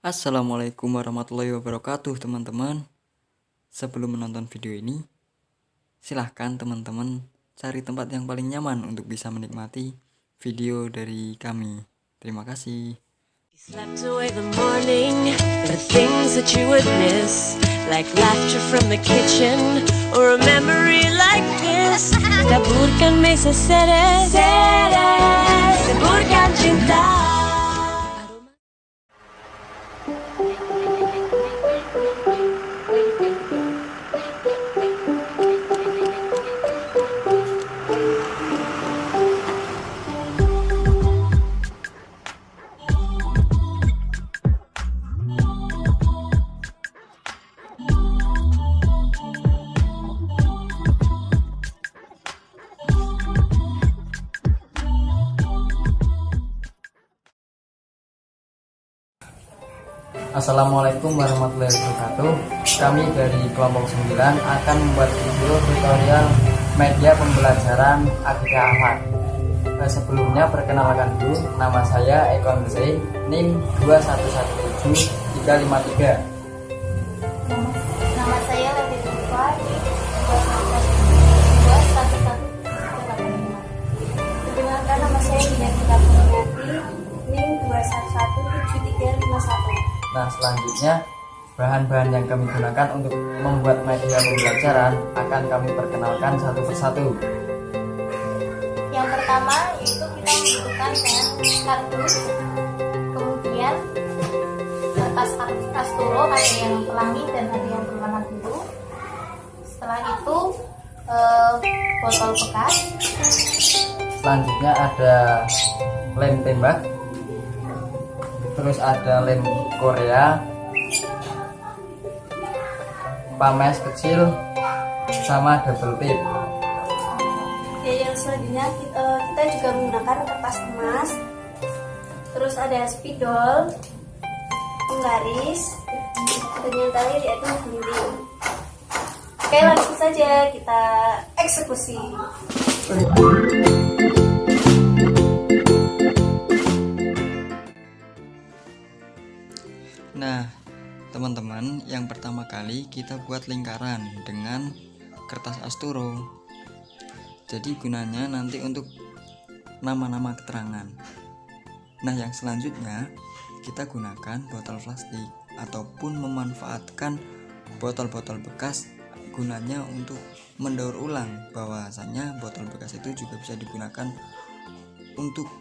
Assalamualaikum warahmatullahi wabarakatuh teman-teman. Sebelum menonton video ini, silahkan teman-teman cari tempat yang paling nyaman untuk bisa menikmati video dari kami. Terima kasih. Slept away the morning, the things that you would miss, like laughter from the kitchen, or a memory like this. Taburkan mesa seres, taburkan cinta. Assalamualaikum warahmatullahi wabarakatuh. Kami dari kelompok 9 akan membuat video tutorial media pembelajaran Akhidah Ahmad. Sebelumnya perkenalkan dulu, nama saya Eko Zain, NIM 2117353. Nama saya Lebih Tufa, 211 Perkenalkan, nama saya Dina Kita Pemberhati, NIM 2117351. Nah, selanjutnya bahan-bahan yang kami gunakan untuk membuat media pembelajaran akan kami perkenalkan satu persatu. Yang pertama yaitu kita membutuhkan bahan kardus, kemudian kertas asturo, ada yang pelangi dan ada yang berwarna biru. Setelah itu botol bekas. Selanjutnya ada lem tembak, terus ada lem Korea, pames kecil, sama double tip. Yang selanjutnya kita juga menggunakan kertas emas, terus ada spidol, penggaris, dan yang terakhir yaitu gunting. Oke, langsung saja kita eksekusi. Nah, teman-teman, yang pertama kali kita buat lingkaran dengan kertas asturo. Jadi gunanya nanti untuk nama-nama keterangan. Nah, yang selanjutnya kita gunakan botol plastik ataupun memanfaatkan botol-botol bekas, gunanya untuk mendaur ulang bahwasanya botol bekas itu juga bisa digunakan untuk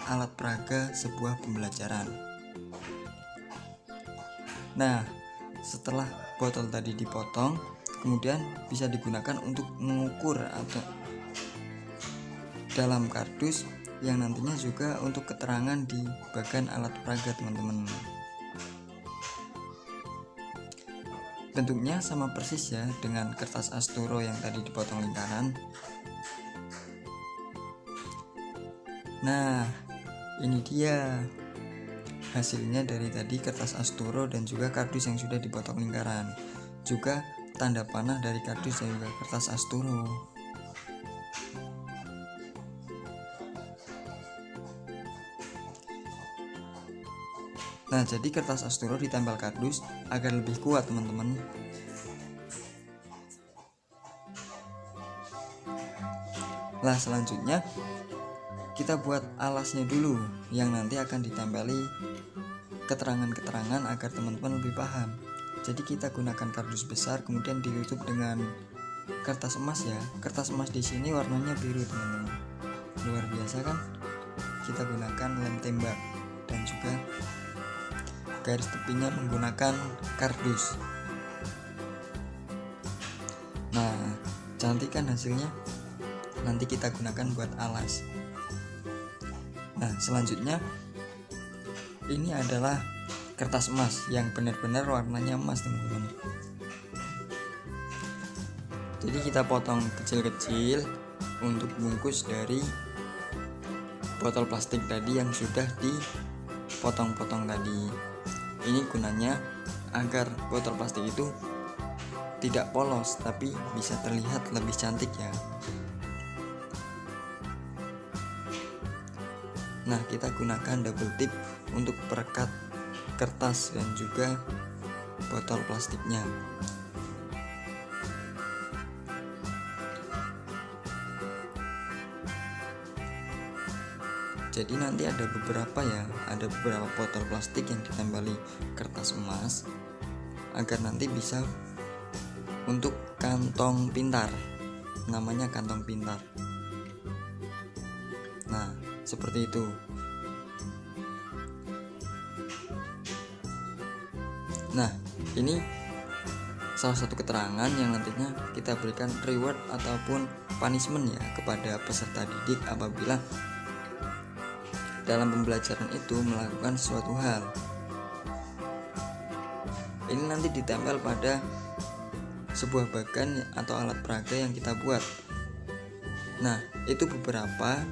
alat peraga sebuah pembelajaran. Nah, setelah botol tadi dipotong, kemudian bisa digunakan untuk mengukur atau dalam kardus yang nantinya juga untuk keterangan di bagian alat peraga, teman-teman. Bentuknya sama persis ya dengan kertas asturo yang tadi dipotong lingkaran. Nah, ini dia hasilnya dari tadi kertas asturo dan juga kardus yang sudah dipotong lingkaran, juga tanda panah dari kardus dan juga kertas asturo. Nah, jadi kertas asturo ditempel kardus agar lebih kuat, teman-teman. Nah, selanjutnya kita buat alasnya dulu yang nanti akan ditempeli keterangan-keterangan agar teman-teman lebih paham. Jadi kita gunakan kardus besar, kemudian ditutup dengan kertas emas ya. Kertas emas di sini warnanya biru, teman-teman. Luar biasa kan? Kita gunakan lem tembak dan juga garis tepinya menggunakan kardus. Nah, cantik kan hasilnya? Nanti kita gunakan buat alas. Nah, selanjutnya ini adalah kertas emas yang benar-benar warnanya emas, teman-teman. Jadi kita potong kecil-kecil untuk bungkus dari botol plastik tadi yang sudah dipotong-potong tadi. Ini gunanya agar botol plastik itu tidak polos tapi bisa terlihat lebih cantik ya. Nah, kita gunakan double tip untuk perekat kertas dan juga botol plastiknya. Jadi nanti ada beberapa botol plastik yang ditempeli kertas emas agar nanti bisa untuk kantong pintar, namanya kantong pintar. Nah, seperti itu. Nah, ini salah satu keterangan yang nantinya kita berikan reward ataupun punishment ya kepada peserta didik apabila dalam pembelajaran itu melakukan suatu hal. Ini nanti ditempel pada sebuah bagan atau alat peraga yang kita buat. Nah, itu beberapa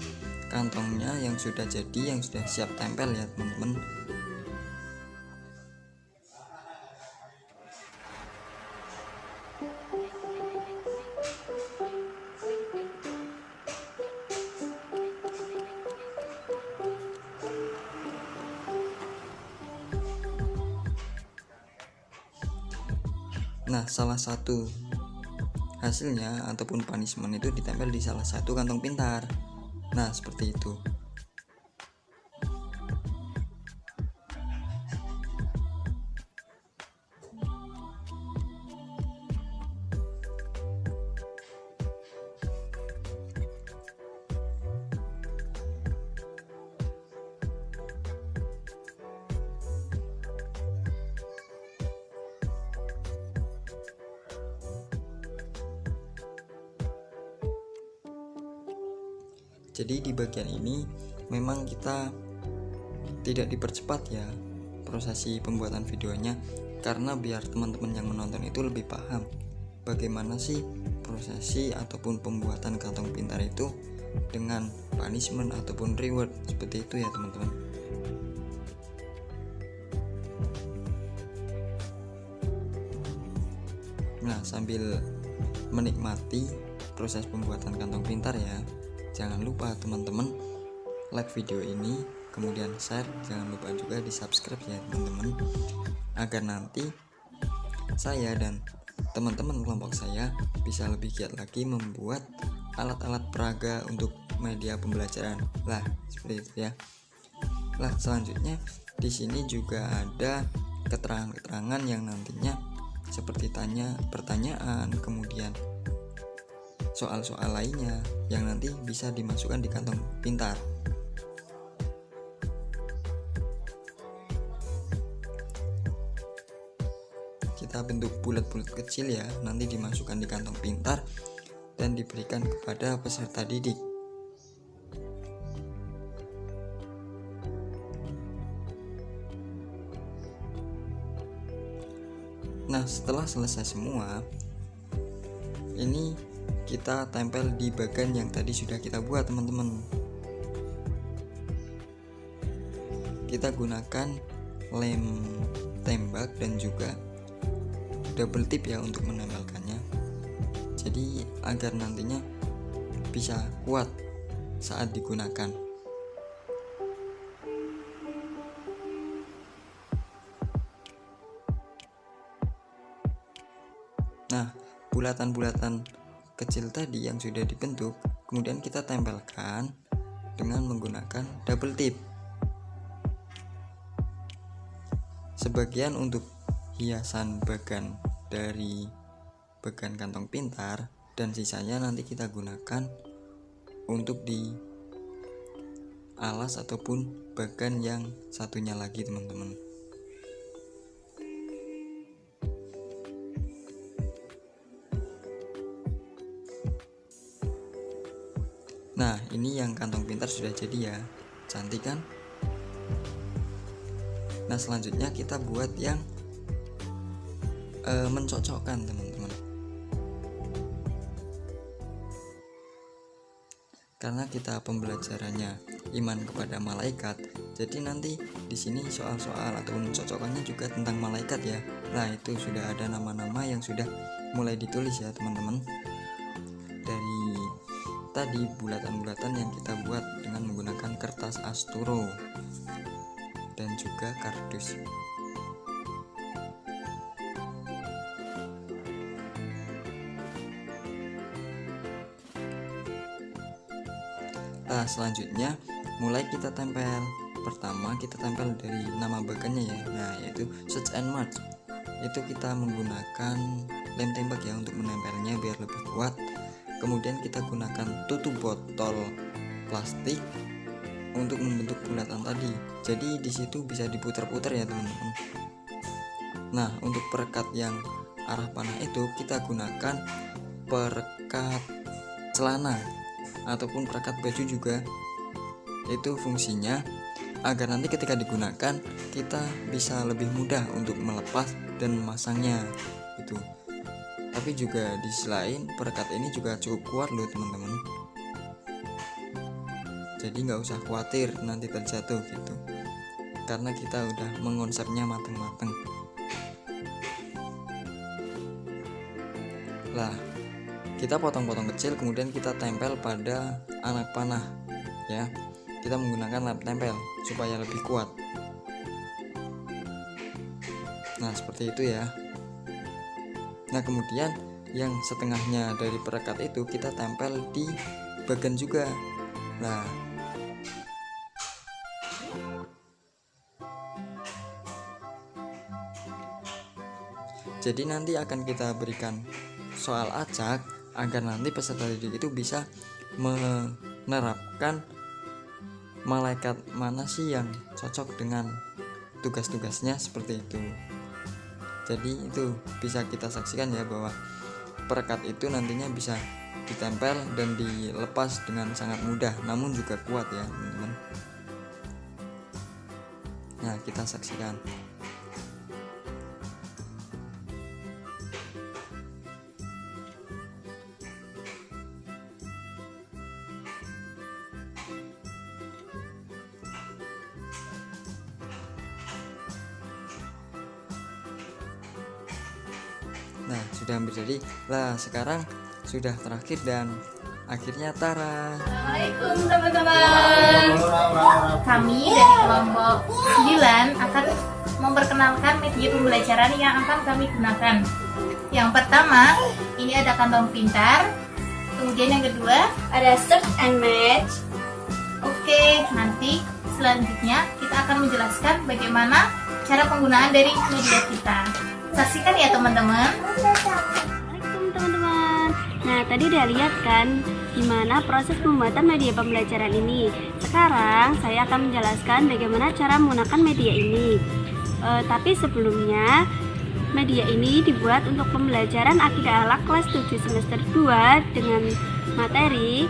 kantongnya yang sudah jadi, yang sudah siap tempel ya teman-teman. Nah, salah satu hasilnya ataupun punishment itu ditempel di salah satu kantong pintar. Nah, seperti itu. Jadi di bagian ini memang kita tidak dipercepat ya prosesi pembuatan videonya, karena biar teman-teman yang menonton itu lebih paham bagaimana sih prosesi ataupun pembuatan kantong pintar itu dengan punishment ataupun reward, seperti itu ya teman-teman. Nah, sambil menikmati proses pembuatan kantong pintar ya, jangan lupa teman-teman like video ini, kemudian share, jangan lupa juga di subscribe ya teman-teman, agar nanti saya dan teman-teman kelompok saya bisa lebih giat lagi membuat alat-alat peraga untuk media pembelajaran. Lah, seperti itu ya. Lah, selanjutnya di sini juga ada keterangan-keterangan yang nantinya seperti pertanyaan, kemudian soal-soal lainnya yang nanti bisa dimasukkan di kantong pintar. Kita bentuk bulat-bulat kecil ya, nanti dimasukkan di kantong pintar dan diberikan kepada peserta didik. Nah, setelah selesai semua, ini kita tempel di bagan yang tadi sudah kita buat teman-teman. Kita gunakan lem tembak dan juga double tip ya untuk menempelkannya, jadi agar nantinya bisa kuat saat digunakan. Nah, bulatan-bulatan kecil tadi yang sudah dibentuk kemudian kita tempelkan dengan menggunakan double tip. Sebagian untuk hiasan bagan dari bagan kantong pintar dan sisanya nanti kita gunakan untuk di alas ataupun bagan yang satunya lagi teman-teman. Nah, ini yang kantong pintar sudah jadi ya, cantik kan? Nah, selanjutnya kita buat yang mencocokkan teman-teman. Karena kita pembelajarannya iman kepada malaikat, jadi nanti di sini soal-soal atau mencocokkannya juga tentang malaikat ya. Nah, itu sudah ada nama-nama yang sudah mulai ditulis ya teman-teman. Dari tadi bulatan-bulatan yang kita buat dengan menggunakan kertas asturo dan juga kardus. Nah, selanjutnya mulai kita tempel. Pertama kita tempel dari nama bagannya ya, nah yaitu Search and Match. Itu kita menggunakan lem tembak ya untuk menempelnya biar lebih kuat. Kemudian kita gunakan tutup botol plastik untuk membentuk bulatan tadi. Jadi di situ bisa diputar-putar ya teman-teman. Nah, untuk perekat yang arah panah itu kita gunakan perekat celana ataupun perekat baju juga. Itu fungsinya agar nanti ketika digunakan kita bisa lebih mudah untuk melepas dan memasangnya gitu. Tapi juga di sisi lain perekat ini juga cukup kuat loh teman-teman. Jadi nggak usah khawatir nanti terjatuh gitu, karena kita udah mengonsepnya mateng-mateng. Lah, kita potong-potong kecil kemudian kita tempel pada anak panah ya. Kita menggunakan lem tempel supaya lebih kuat. Nah, seperti itu ya. Nah, kemudian yang setengahnya dari perekat itu kita tempel di bagan juga. Nah, jadi nanti akan kita berikan soal acak agar nanti peserta didik itu bisa menerapkan malaikat mana sih yang cocok dengan tugas-tugasnya seperti itu. Jadi itu bisa kita saksikan ya bahwa perekat itu nantinya bisa ditempel dan dilepas dengan sangat mudah, namun juga kuat ya teman-teman. Nah, kita saksikan. Nah, sudah hampir jadi. Lah, sekarang sudah terakhir dan akhirnya tara. Assalamualaikum teman-teman. Kami dari kelompok 9 akan memperkenalkan media pembelajaran yang akan kami gunakan. Yang pertama, ini ada kantong pintar. Kemudian yang kedua, ada Search and Match. Oke, nanti selanjutnya kita akan menjelaskan bagaimana cara penggunaan dari media kita. Saksikan ya teman-teman. Assalamualaikum teman-teman. Nah, tadi udah lihat kan gimana proses pembuatan media pembelajaran ini. Sekarang saya akan menjelaskan bagaimana cara menggunakan media ini. Tapi sebelumnya, media ini dibuat untuk pembelajaran akidah akhlak kelas 7 semester 2 dengan materi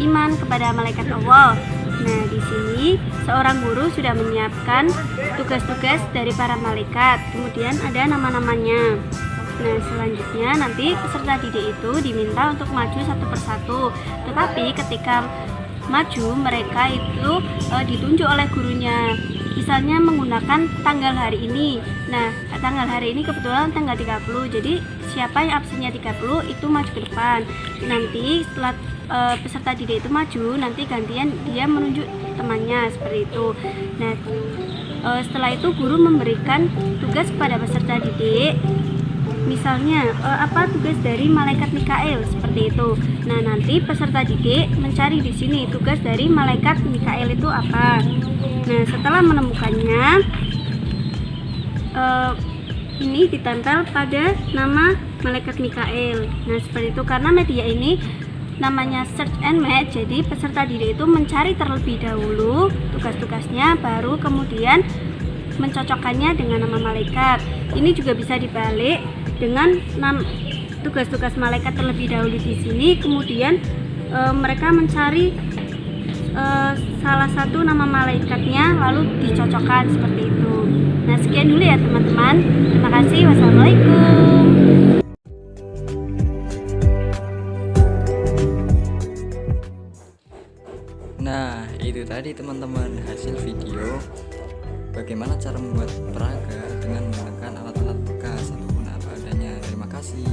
iman kepada malaikat Allah. Nah, di sini seorang guru sudah menyiapkan tugas-tugas dari para malaikat. Kemudian ada nama-namanya. Nah, selanjutnya nanti peserta didik itu diminta untuk maju satu persatu. Tetapi ketika maju, mereka itu ditunjuk oleh gurunya. Misalnya menggunakan tanggal hari ini. Nah, tanggal hari ini kebetulan tanggal 30. Jadi siapa yang absennya 30 itu maju ke depan. Nanti setelah peserta didik itu maju, nanti gantian dia menunjuk temannya seperti itu. Nah, setelah itu guru memberikan tugas kepada peserta didik. Misalnya apa tugas dari malaikat Mikael seperti itu. Nah, nanti peserta didik mencari di sini tugas dari malaikat Mikael itu apa. Nah, setelah menemukannya, ini ditempel pada nama malaikat Mikael. Nah, seperti itu. Karena media ini namanya Search and Match, jadi peserta didik itu mencari terlebih dahulu tugas-tugasnya, baru kemudian mencocokkannya dengan nama malaikat. Ini juga bisa dibalik dengan tugas-tugas malaikat terlebih dahulu di sini, kemudian mereka mencari salah satu nama malaikatnya lalu dicocokkan seperti itu. Nah, sekian dulu ya teman-teman. Terima kasih. Wassalamualaikum. Nah, itu tadi teman-teman hasil video bagaimana cara membuat peraga dengan menggunakan alat-alat bekas ataupun apa adanya. Terima kasih.